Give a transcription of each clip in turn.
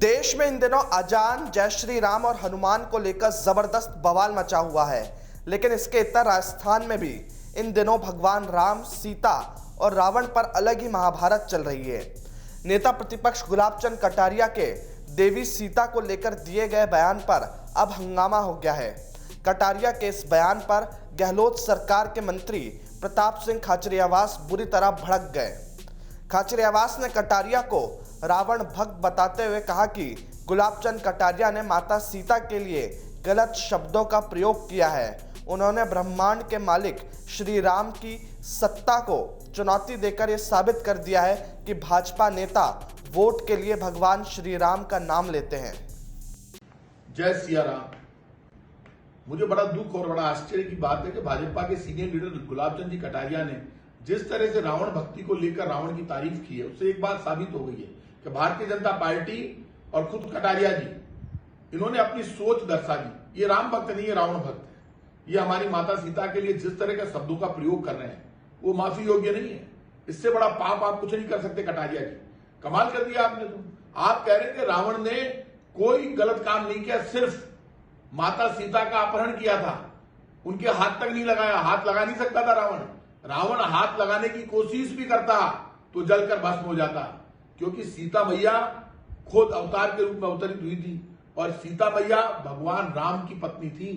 देश में इन दिनों अजान, जय श्री राम और हनुमान को लेकर जबरदस्त बवाल मचा हुआ है। लेकिन इसके इतर राजस्थान में भी इन दिनों भगवान राम, सीता और रावण पर अलग ही महाभारत चल रही है। नेता प्रतिपक्ष गुलाब चंद कटारिया के देवी सीता को लेकर दिए गए बयान पर अब हंगामा हो गया है। कटारिया के इस बयान पर गहलोत सरकार के मंत्री प्रताप सिंह खाचरियावास बुरी तरह भड़क गए। खाचरियावास ने कटारिया को रावण भक्त बताते हुए कहा कि गुलाब चंद कटारिया ने माता सीता के लिए गलत शब्दों का प्रयोग किया है। उन्होंने ब्रह्मांड के मालिक श्री राम की सत्ता को चुनौती देकर यह साबित कर दिया है कि भाजपा नेता वोट के लिए भगवान श्री राम का नाम लेते हैं। जय सिया राम। मुझे बड़ा दुख और बड़ा आश्चर्य की बात है कि भाजपा के सीनियर लीडर गुलाब चंद जी कटारिया ने जिस तरह से रावण भक्ति को लेकर रावण की तारीफ की है, उससे एक बात साबित हो गई है कि भारतीय जनता पार्टी और खुद कटारिया जी, इन्होंने अपनी सोच दर्शा दी। ये राम भक्त नहीं है, रावण भक्त है। ये हमारी माता सीता के लिए जिस तरह के शब्दों का प्रयोग कर रहे हैं वो माफी योग्य नहीं है। इससे बड़ा पाप आप कुछ नहीं कर सकते। कटारिया जी, कमाल कर दिया आपने। आप कह रहे हैं कि रावण ने कोई गलत काम नहीं किया, सिर्फ माता सीता का अपहरण किया था, उनके हाथ तक नहीं लगाया। हाथ लगा नहीं सकता था रावण। रावण हाथ लगाने की कोशिश भी करता तो जलकर भस्म हो जाता, क्योंकि सीता मैया खुद अवतार के रूप में अवतरित हुई थी और सीता मैया भगवान राम की पत्नी थी।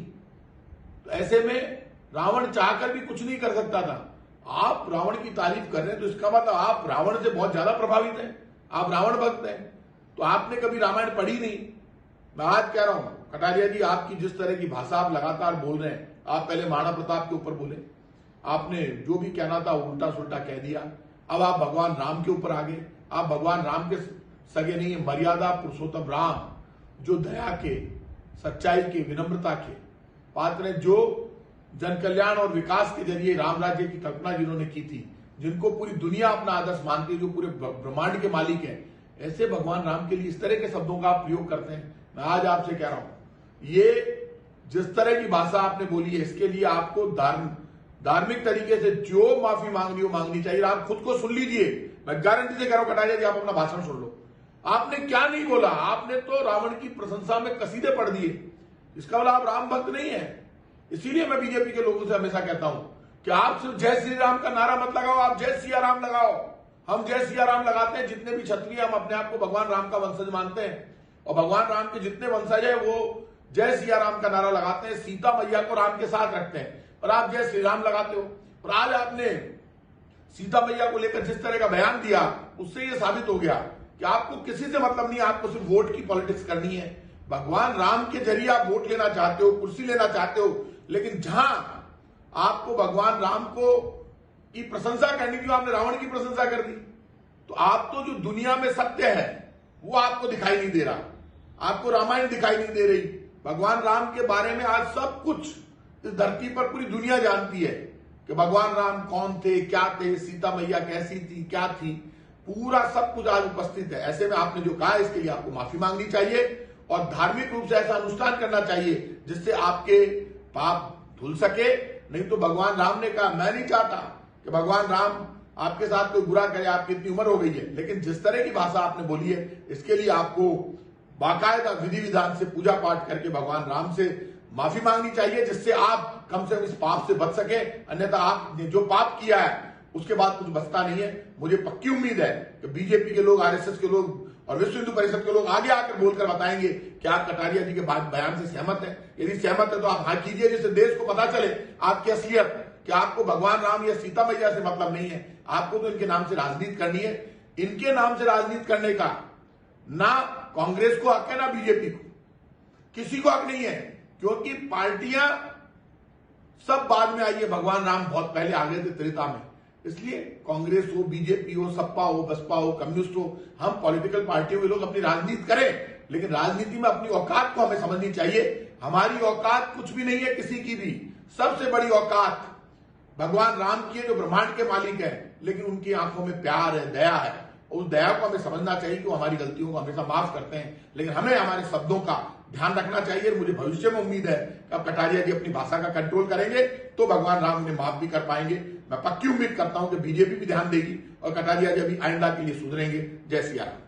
तो ऐसे में रावण चाहकर भी कुछ नहीं कर सकता था। आप रावण की तारीफ कर रहे हैं तो इसका मतलब आप रावण से बहुत ज्यादा प्रभावित हैं, आप रावण भक्त हैं। तो आपने कभी रामायण पढ़ी नहीं। मैं आज कह रहा हूं कटारिया जी, आपकी जिस तरह की भाषा आप लगातार बोल रहे हैं, आप पहले महाराणा प्रताप के ऊपर बोले, आपने जो भी कहना था उल्टा सुल्टा कह दिया। अब आप भगवान राम के ऊपर आ गए। आप भगवान राम के सगे नहीं, मर्यादा पुरुषोत्तम राम, जो दया के, सच्चाई के, विनम्रता के पात्र हैं, जो जन कल्याण और विकास के जरिए राम राज्य की कल्पना जिन्होंने की थी, जिनको पूरी दुनिया अपना आदर्श मानती है, जो पूरे ब्रह्मांड के मालिक हैं, ऐसे भगवान राम के लिए इस तरह के शब्दों का आप प्रयोग करते हैं। मैं आज आपसे कह रहा हूं, ये जिस तरह की भाषा आपने बोली है, इसके लिए आपको धार्मिक तरीके से जो माफी मांगनी हो मांगनी चाहिए। आप खुद को सुन लीजिए। मैं गारंटी से कह रहा हूं कटारिया जी, आप अपना भाषण सुन लो। आपने क्या नहीं बोला। आपने तो रावण की प्रशंसा में कसीदे पढ़ दिए। इसका मतलब आप राम भक्त नहीं है। इसीलिए मैं बीजेपी के लोगों से हमेशा कहता हूं कि आप सिर्फ जय श्री राम का नारा मत लगाओ, आप जय सिया राम लगाओ। हम जय सिया राम लगाते हैं। जितने भी क्षत्रिय हम अपने आप को भगवान राम का वंशज मानते हैं और भगवान राम के जितने वंशज है वो जय सिया राम का नारा लगाते हैं, सीता मैया को राम के साथ रखते हैं। और आप जय श्री राम लगाते हो। और आज आपने सीता मैया को लेकर जिस तरह का बयान दिया, उससे यह साबित हो गया कि आपको किसी से मतलब नहीं, आपको सिर्फ वोट की पॉलिटिक्स करनी है। भगवान राम के जरिए आप वोट लेना चाहते हो, कुर्सी लेना चाहते हो, लेकिन जहां आपको भगवान राम को की प्रशंसा करनी थी, आपने रावण की प्रशंसा कर दी। तो आप तो जो दुनिया में सत्य है वो आपको दिखाई नहीं दे रहा। आपको रामायण दिखाई नहीं दे रही। भगवान राम के बारे में आज सब कुछ इस धरती पर पूरी दुनिया जानती है कि भगवान राम कौन थे, क्या थे, सीता मैया कैसी थी, क्या थी, पूरा सब कुछ आज उपस्थित है। ऐसे में आपने जो कहा, इसके लिए आपको माफी मांगनी चाहिए और धार्मिक रूप से ऐसा अनुष्ठान करना चाहिए जिससे आपके पाप धुल सके। नहीं तो भगवान राम ने कहा, मैं नहीं चाहता कि भगवान राम आपके साथ कोई बुरा करे, आपकी इतनी उम्र हो गई है। लेकिन जिस तरह की भाषा आपने बोली है, इसके लिए आपको बाकायदा विधि विधान से पूजा पाठ करके भगवान राम से माफी मांगनी चाहिए, जिससे आप कम से कम इस पाप से बच सके। अन्यथा आपने जो पाप किया है उसके बाद कुछ बचता नहीं है। मुझे पक्की उम्मीद है कि बीजेपी के लोग, आरएसएस के लोग और विश्व हिंदू परिषद के लोग आगे आकर बोलकर बताएंगे कि आप कटारिया जी के बयान से सहमत हैं। यदि सहमत है तो आप हाँ कीजिए, जिससे देश को पता चले आपकी असलियत, कि आपको भगवान राम या सीता मैया से मतलब नहीं है। आपको तो इनके नाम से राजनीति करनी है। इनके नाम से राजनीति करने का ना कांग्रेस को हक है, ना बीजेपी को, किसी को हक नहीं है, क्योंकि पार्टियां सब बाद में आई है। भगवान राम बहुत पहले आ गए थे त्रेता में। इसलिए कांग्रेस हो, बीजेपी हो, सपा हो, बसपा हो, कम्युनिस्ट हो, हम पॉलिटिकल पार्टियों के लोग अपनी राजनीति करें, लेकिन राजनीति में अपनी औकात को हमें समझनी चाहिए। हमारी औकात कुछ भी नहीं है, किसी की भी। सबसे बड़ी औकात भगवान राम की है, जो ब्रह्मांड के मालिक है। लेकिन उनकी आंखों में प्यार है, दया है। उस दया को हमें समझना चाहिए कि वो हमारी गलतियों को हमेशा माफ करते हैं, लेकिन हमें हमारे शब्दों का ध्यान रखना चाहिए। मुझे भविष्य में उम्मीद है कि अब कटारिया जी अपनी भाषा का कंट्रोल करेंगे तो भगवान राम उन्हें माफ भी कर पाएंगे। मैं पक्की उम्मीद करता हूं कि बीजेपी भी ध्यान देगी और कटारिया जी अभी आइंदा के लिए सुधरेंगे। जय सिया राम।